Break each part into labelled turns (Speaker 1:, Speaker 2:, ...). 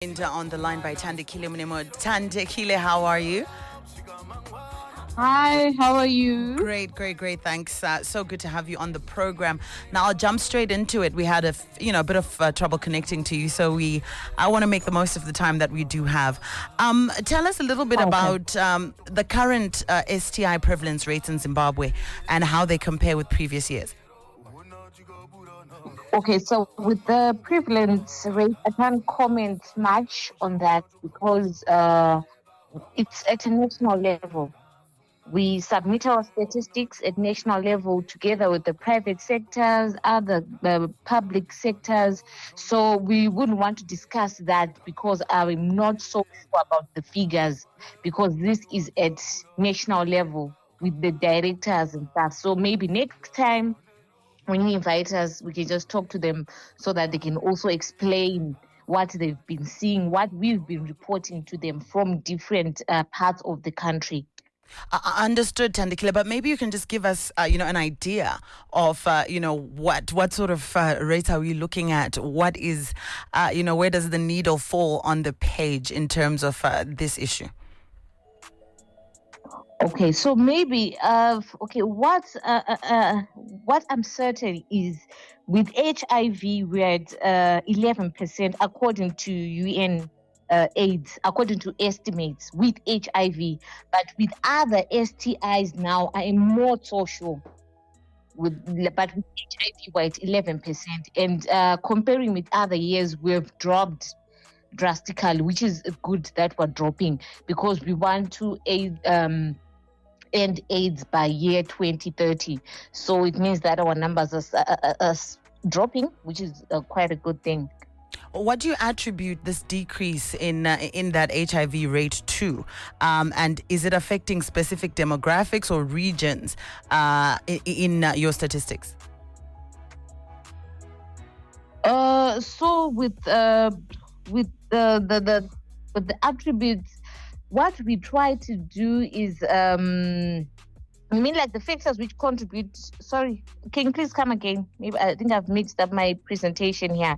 Speaker 1: On the line by Thandekile Munemo. Thandekile, how are you?
Speaker 2: Hi, how are you?
Speaker 1: Great. Thanks. So good to have you on the program. Now I'll jump straight into it. We had a bit of trouble connecting to you, so I want to make the most of the time that we do have. Tell us a little bit about the current STI prevalence rates in Zimbabwe and how they compare with previous years.
Speaker 2: Okay, so with the prevalence rate, I can't comment much on that because it's at a national level. We submit our statistics at national level together with the private sectors, other public sectors. So we wouldn't want to discuss that because I'm not so sure about the figures because this is at national level with the directors and stuff. So maybe next time when you invite us, we can just talk to them so that they can also explain what they've been seeing, what we've been reporting to them from different parts of the country.
Speaker 1: Understood, Thandekile, but maybe you can just give us, an idea of, what sort of rates are we looking at? What is, where does the needle fall on the page in terms of this issue?
Speaker 2: Okay, so maybe, what I'm certain is with HIV, we're at 11% according to UN AIDS, according to estimates with HIV, but with other STIs now, I am more so sure. But with HIV, we're at 11%, and comparing with other years, we've dropped drastically, which is good that we're dropping because we want to end AIDS by year 2030. So it means that our numbers are dropping, which is quite a good thing.
Speaker 1: What do you attribute this decrease in that HIV rate to? And is it affecting specific demographics or regions in your statistics?
Speaker 2: So with the attributes, what we try to do is, like the factors which contribute. Sorry, can you please come again? Maybe I think I've mixed up my presentation here.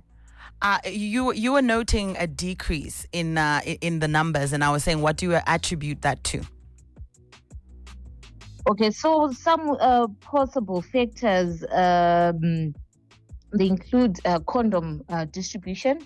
Speaker 1: You were noting a decrease in the numbers, and I was saying, what do you attribute that to?
Speaker 2: Okay, so some possible factors they include condom distribution,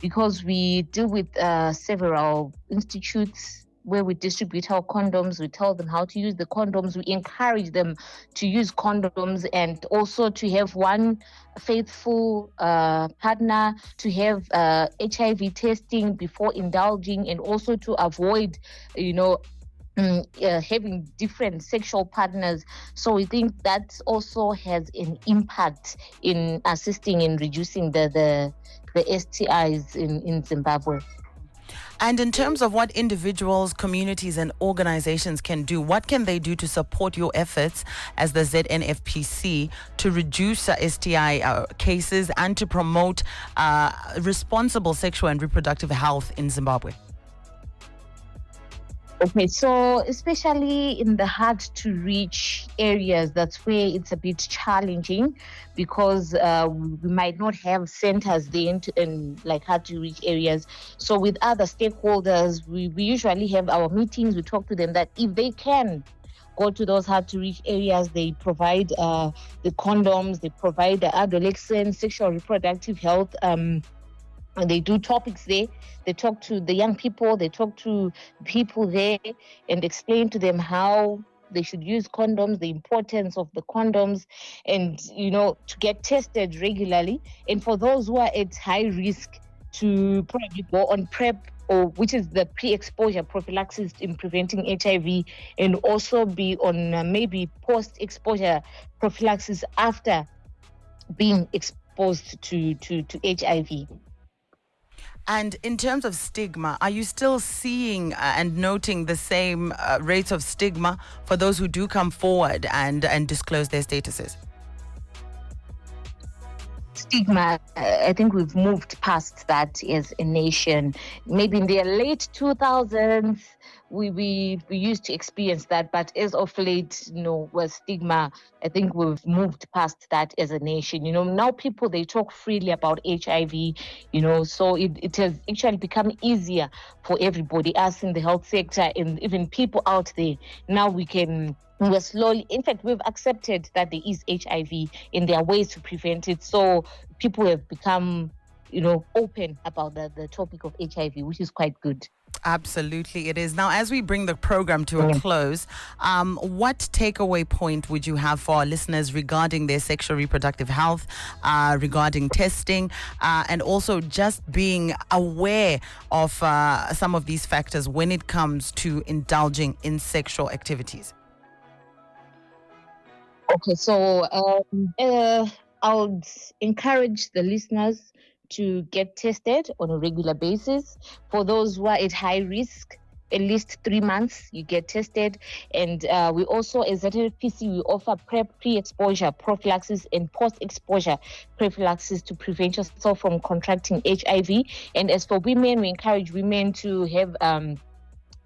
Speaker 2: because we deal with several institutes where we distribute our condoms. We tell them how to use the condoms. We encourage them to use condoms and also to have one faithful partner, to have HIV testing before indulging, and also to avoid, having different sexual partners. So we think that also has an impact in assisting in reducing the STIs in Zimbabwe.
Speaker 1: And in terms of what individuals, communities and organizations can do, what can they do to support your efforts as the ZNFPC to reduce STI cases and to promote responsible sexual and reproductive health in Zimbabwe?
Speaker 2: Okay, so especially in the hard to reach areas, that's where it's a bit challenging because we might not have centers there in like hard to reach areas. So with other stakeholders, we usually have our meetings. We talk to them that if they can go to those hard to reach areas, they provide the condoms, they provide the adolescent sexual reproductive health. And they do topics there. They talk to the young people, they talk to people there and explain to them how they should use condoms, the importance of the condoms, and, to get tested regularly. And for those who are at high risk, to probably go on PrEP, or which is the pre-exposure prophylaxis in preventing HIV, and also be on maybe post-exposure prophylaxis after being exposed to HIV.
Speaker 1: And in terms of stigma, are you still seeing and noting the same rates of stigma for those who do come forward and disclose their statuses?
Speaker 2: stigma, I think we've moved past that as a nation. Maybe in the late 2000s, we used to experience that, but as of late, with stigma, I think we've moved past that as a nation. Now people, they talk freely about HIV, so it has actually become easier for everybody, us in the health sector and even people out there. Now we're slowly, in fact, we've accepted that there is HIV and there are ways to prevent it. So people have become, open about the topic of HIV, which is quite good.
Speaker 1: Absolutely, it is. Now, as we bring the program to a close, what takeaway point would you have for our listeners regarding their sexual reproductive health, regarding testing, and also just being aware of some of these factors when it comes to indulging in sexual activities?
Speaker 2: Okay, so I would encourage the listeners to get tested on a regular basis. For those who are at high risk, at least 3 months you get tested. And we also, as ZNFPC, we offer pre-exposure prophylaxis and post-exposure prophylaxis to prevent yourself from contracting HIV. And as for women, we encourage women to have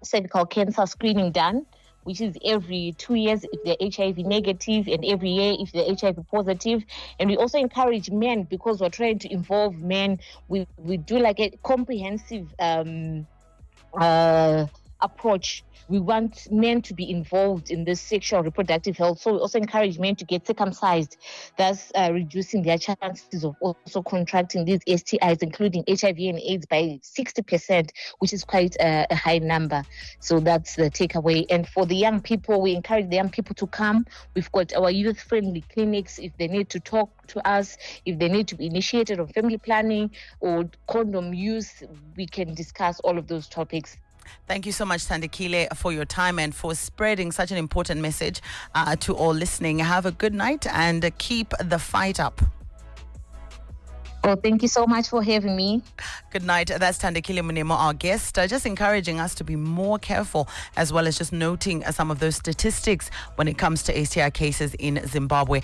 Speaker 2: cervical cancer screening done, which is every 2 years if they're HIV negative and every year if they're HIV positive. And we also encourage men, because we're trying to involve men. We do like a comprehensive approach. We want men to be involved in this sexual reproductive health. So we also encourage men to get circumcised, thus reducing their chances of also contracting these STIs, including HIV and AIDS, by 60%, which is quite a high number. So that's the takeaway. And for the young people, we encourage the young people to come. We've got our youth-friendly clinics. If they need to talk to us, if they need to be initiated on family planning or condom use, we can discuss all of those topics.
Speaker 1: Thank you so much, Thandekile, for your time and for spreading such an important message to all listening. Have a good night and keep the fight up.
Speaker 2: Oh, thank you so much for having me.
Speaker 1: Good night. That's Thandekile Munemo, our guest, just encouraging us to be more careful, as well as just noting some of those statistics when it comes to STI cases in Zimbabwe.